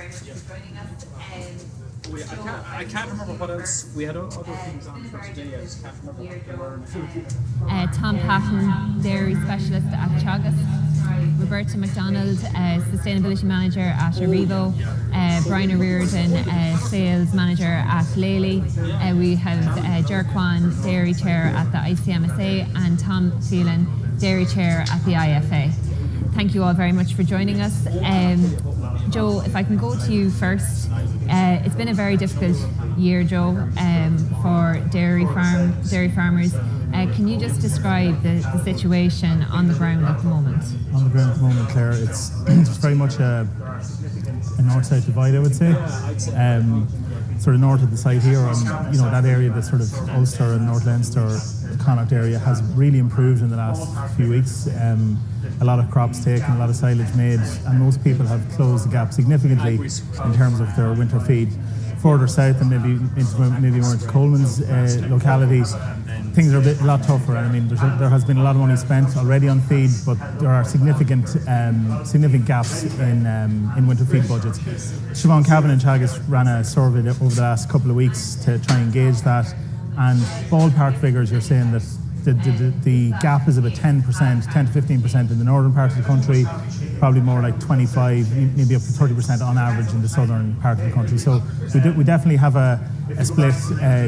very much for joining us. I can't remember what else. We had other things on for today. I just can't remember what they were. Tom Patton, Dairy Specialist at Teagasc. Roberta McDonald, Sustainability Manager at Arrivo. Brian O'Riordan, Sales Manager at Lely. We have Ger Kwan, Dairy Chair at the ICMSA, and Tom Phelan, Dairy Chair at the IFA. Thank you all very much for joining us. Joe, if I can go to you first. It's been a very difficult year, Joe, for dairy farmers. Can you just describe the situation on the ground at the moment? On the ground at the moment, Claire, it's very much a north-south divide, I would say. Sort of north of the site here, and that area, the sort of Ulster and North Leinster, Connacht area, has really improved in the last few weeks. A lot of crops taken, a lot of silage made, and most people have closed the gap significantly in terms of their winter feed. Further south and maybe more into Coleman's locality, things are a lot tougher. And I mean, there has been a lot of money spent already on feed, but there are significant gaps in winter feed budgets. Siobhan Cavan and Teagasc ran a survey over the last couple of weeks to try and gauge that, and ballpark figures, you're saying that the gap is about 10% to 15% in the northern part of the country, probably more like 25, maybe up to 30% on average in the southern part of the country. So we definitely have a split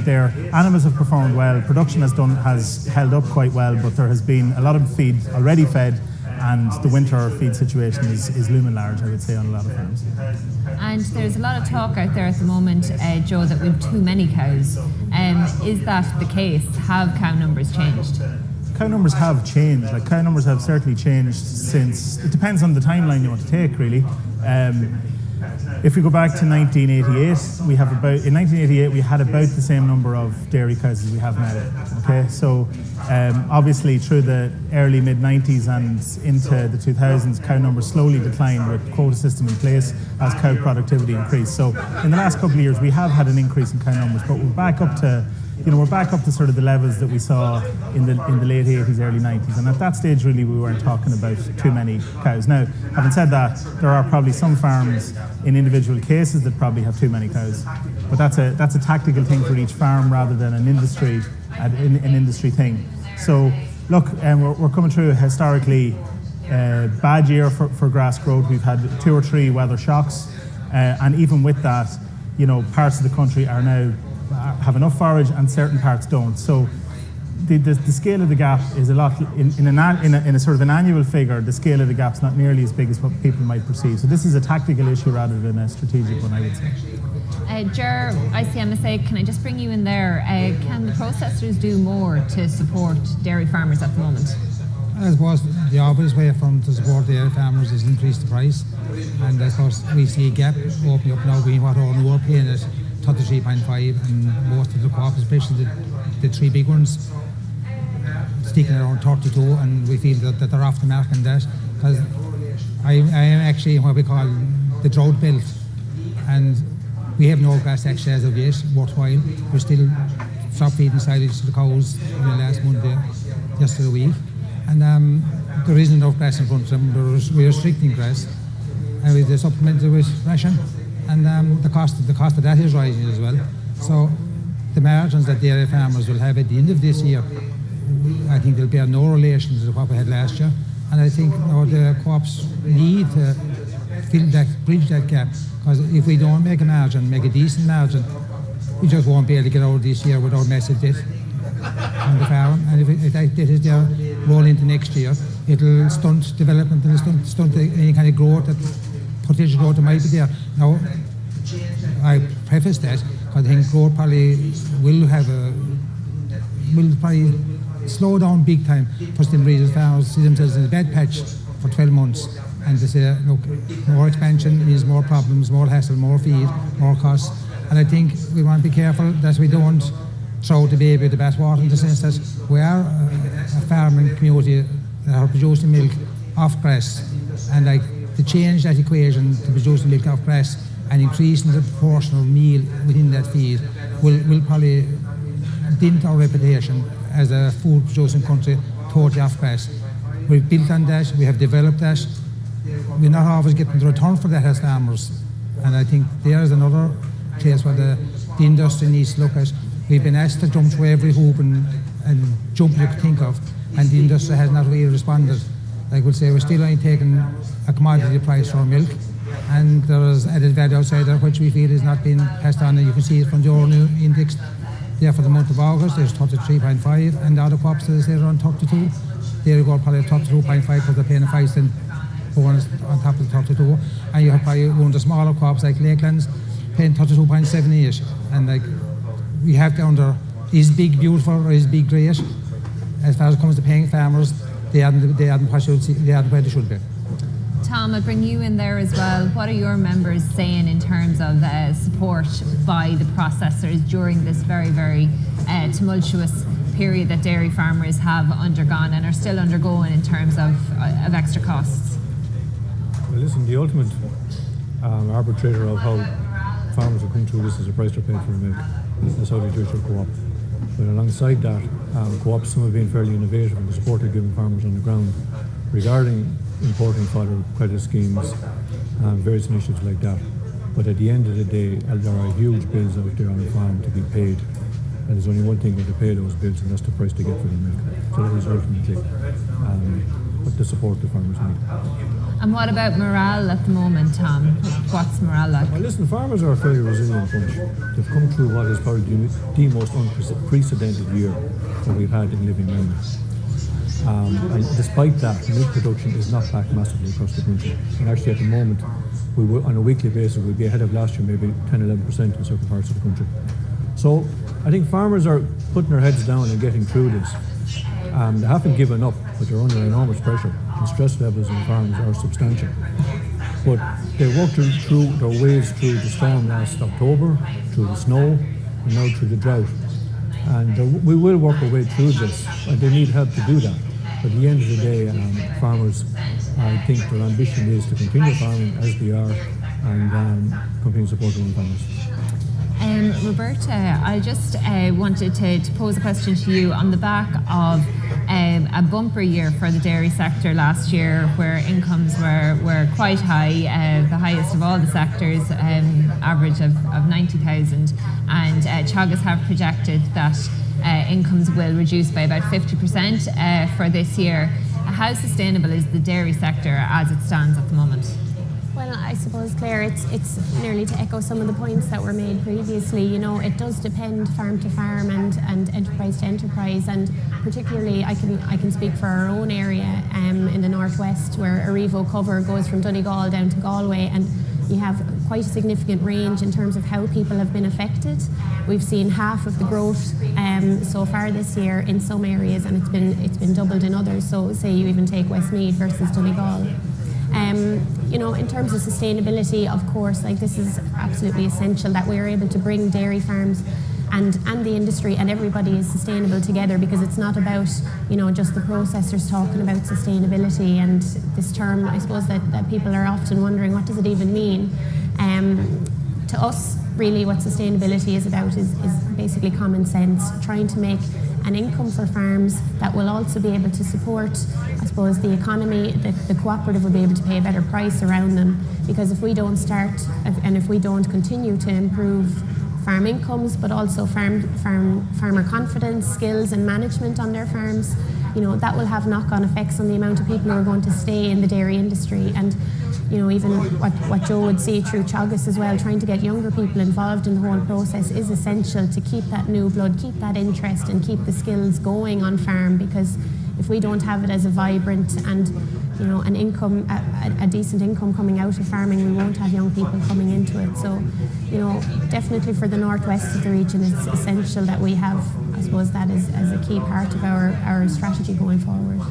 there. Animals have performed well, production has held up quite well, but there has been a lot of feed already fed, and the winter feed situation is looming large, I would say, on a lot of farms. And there's a lot of talk out there at the moment, Joe, that we have too many cows. Is that the case? Have cow numbers changed? Cow numbers have changed. Cow numbers have certainly changed since. It depends on the timeline you want to take, really. If we go back to 1988, in 1988 we had about the same number of dairy cows as we have now. Okay, so obviously through the early mid-90s and into the 2000s, cow numbers slowly declined with quota system in place as cow productivity increased. So in the last couple of years we have had an increase in cow numbers, but we're back up to sort of the levels that we saw in the late 80s, early 90s. And at that stage, really, we weren't talking about too many cows. Now, having said that, there are probably some farms in individual cases that probably have too many cows. But that's a tactical thing for each farm rather than an industry thing. So, look, we're coming through a historically bad year for grass growth. We've had 2 or 3 weather shocks. And even with that, parts of the country are now have enough forage and certain parts don't. So the scale of the gap is a lot in a sort of an annual figure. The scale of the gap's not nearly as big as what people might perceive. So this is a tactical issue rather than a strategic one, I would say. Ger, ICMSA, can I just bring you in there? Can the processors do more to support dairy farmers at the moment? I suppose the obvious way for them to support dairy farmers is increase the price, and of course we see a gap opening up now between what all were paying at 33.5 and most of the co-ops, especially the 3 big ones, sticking around 32, and we feel that they're off the mark on that, because I am actually what we call the drought belt, and we have no grass actually as of yet worthwhile. We're still stop feeding silage to the cows in the last Monday, just for a week, and there isn't enough grass in front of them. We're restricting grass, and we supplement it with ration. And the cost of that is rising as well. So the margins that dairy farmers will have at the end of this year, I think they'll bear no relation to what we had last year. And I think the co-ops need to bridge that gap, because if we don't make a decent margin, we just won't be able to get out this year without massive debt on the farm. And if that debt is there roll into next year, it'll stunt development and stunt any kind of growth, potential growth that might be there. Now, I preface that because I think growth probably will probably slow down big time for some reasons. Farmers see themselves in a bad patch for 12 months, and they say, look, more expansion means more problems, more hassle, more feed, more costs. And I think we want to be careful that we don't throw the baby with the bathwater, in the sense that we are a farming community that are producing milk off grass, and to change that equation to producing milk off grass and increasing the proportion of meal within that feed will probably dent our reputation as a food producing country totally off grass. We've built on that, we have developed that. We're not always getting the return for that as farmers, And I think there is another place where the industry needs to look at. We've been asked to jump through every hoop and jump you could think of, and the industry has not really responded. Like we'll say, we're still only taking a commodity price for milk, and there's added value outside there which we feel is not being passed on. And you can see it from the Ornu index there for the month of August, there's 33.5, and the other co-ops is there around 32. There you go, probably 32.5 because they're paying a 5 cent bonus on top of the 32. And you have probably one of the smaller co-ops like Lakelands paying 32.78. And like we have down there, is big beautiful or is big great? As far as it comes to paying farmers, they hadn't where they should be. Tom, I'll bring you in there as well. What are your members saying in terms of support by the processors during this very, very tumultuous period that dairy farmers have undergone and are still undergoing in terms of extra costs? Well, listen, the ultimate arbitrator of how farmers are coming through this is the price they're paid for the milk. That's how they do it for co-op. But alongside that, co-ops, some have been fairly innovative in the support they're giving farmers on the ground regarding importing fodder, credit schemes, various initiatives like that. But at the end of the day, there are huge bills out there on the farm to be paid. And there's only one thing to pay those bills, and that's the price they get for the milk. So that is ultimately what the support the farmers need. And what about morale at the moment, Tom? What's morale like? Well, listen, farmers are a fairly resilient bunch. They've come through what is probably the most unprecedented year that we've had in living memory. And despite that, milk production is not back massively across the country. And actually at the moment, we will, on a weekly basis, we'll be ahead of last year, maybe 10-11% in certain parts of the country. So I think farmers are putting their heads down and getting through this. They haven't given up, but they're under enormous pressure. The stress levels in farms are substantial. But they worked through their ways through the storm last October, through the snow, and now through the drought. And we will work our way through this, and they need help to do that. But at the end of the day, farmers, I think their ambition is to continue farming as they are and continue supporting their farmers. Roberta, I just wanted to pose a question to you on the back of a bumper year for the dairy sector last year, where incomes were quite high, the highest of all the sectors, average of 90,000, and Teagasc have projected that incomes will reduce by about 50% for this year. How sustainable is the dairy sector as it stands at the moment? Well, I suppose, Claire, it's nearly to echo some of the points that were made previously. You know, it does depend farm to farm and enterprise to enterprise, and particularly I can speak for our own area in the northwest, where Arrivo cover goes from Donegal down to Galway, and you have quite a significant range in terms of how people have been affected. We've seen half of the growth so far this year in some areas, and it's been doubled in others. So say you even take Westmeath versus Donegal. You know, in terms of sustainability, of course, like this is absolutely essential that we're able to bring dairy farms and the industry and everybody is sustainable together, because it's not about, you know, just the processors talking about sustainability and this term, I suppose, that people are often wondering, what does it even mean? To us, really what sustainability is about is basically common sense, trying to make an income for farms that will also be able to support, I suppose, the economy. The cooperative will be able to pay a better price around them, because if we don't start and if we don't continue to improve farm incomes, but also farmer confidence, skills and management on their farms, you know, that will have knock-on effects on the amount of people who are going to stay in the dairy industry. And you know, even what Joe would see through Teagasc as well, trying to get younger people involved in the whole process is essential to keep that new blood, keep that interest and keep the skills going on farm, because if we don't have it as a vibrant and, you know, an income, a decent income coming out of farming, we won't have young people coming into it. So, you know, definitely for the northwest of the region, it's essential that we have, I suppose, that as a key part of our strategy going forward.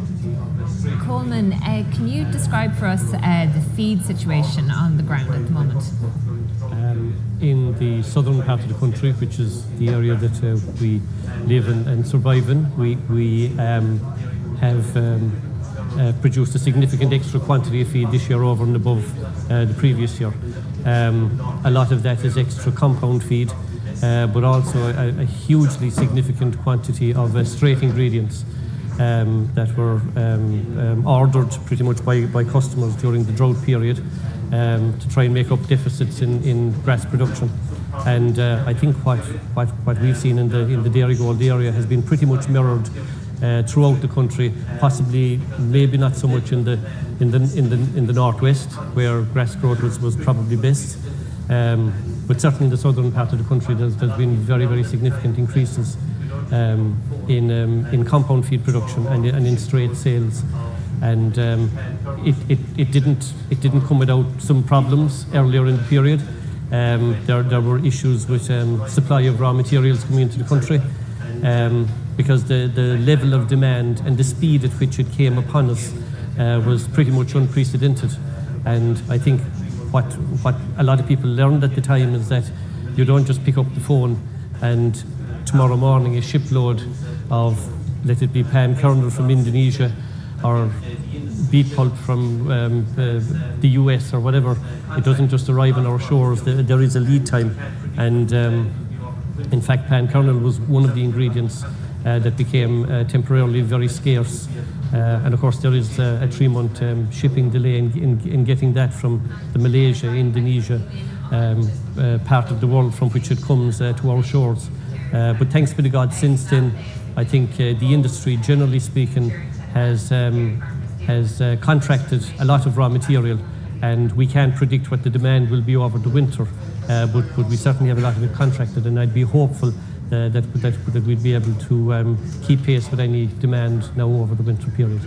Coleman, can you describe for us the feed situation on the ground at the moment? In the southern part of the country, which is the area that we live and survive in, we have produced a significant extra quantity of feed this year over and above the previous year. A lot of that is extra compound feed, but also a hugely significant quantity of straight ingredients that were ordered pretty much by customers during the drought period. to try and make up deficits in grass production. And I think what we've seen in the Dairy Gold area has been pretty much mirrored throughout the country. Possibly, maybe not so much in the northwest, where grass growth was probably best. But certainly in the southern part of the country, there's been very, very significant increases in compound feed production and in straight sales. And it didn't come without some problems earlier in the period. There were issues with supply of raw materials coming into the country, because the level of demand and the speed at which it came upon us was pretty much unprecedented. And I think what a lot of people learned at the time is that you don't just pick up the phone and tomorrow morning a shipload of, let it be palm kernel from Indonesia or beet pulp from the US or whatever. It doesn't just arrive on our shores. There is a lead time, and in fact palm kernel was one of the ingredients that became temporarily very scarce. And of course there is a 3-month shipping delay in getting that from the Malaysia, Indonesia part of the world from which it comes to our shores. But thanks be to God, since then I think the industry, generally speaking, has contracted a lot of raw material, and we can't predict what the demand will be over the winter, but we certainly have a lot of it contracted, and I'd be hopeful that we'd be able to keep pace with any demand now over the winter period.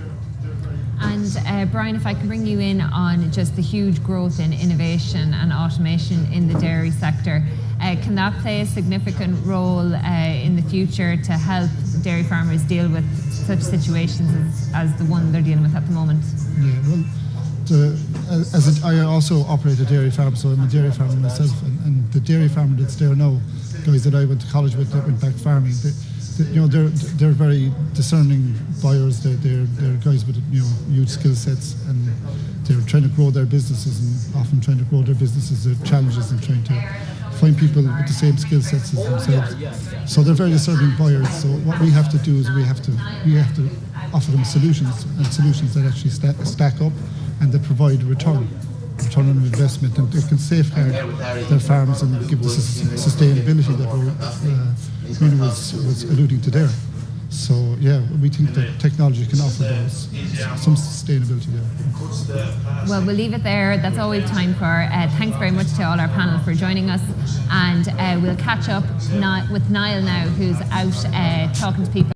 And Brian, if I can bring you in on just the huge growth in innovation and automation in the dairy sector, can that play a significant role in the future to help dairy farmers deal with such situations as the one they're dealing with at the moment? Yeah, well, I also operate a dairy farm, so I'm a dairy farmer myself, and the dairy farm that's there now, guys that I went to college with that went back farming, they're very discerning buyers. They're guys with huge skill sets, and they're trying to grow their businesses, and often trying to grow their businesses. There are challenges in trying to find people with the same skill sets as themselves. So they're very discerning buyers. So what we have to do is we have to offer them solutions that actually stack up and that provide return on investment, and they can safeguard their farms and give the sustainability that Rina was alluding to there. So yeah, we think that technology can offer those some sustainability there. Well, we'll leave it there. That's all we have time for. Thanks very much to all our panel for joining us, and we'll catch up with Niall now, who's out talking to people.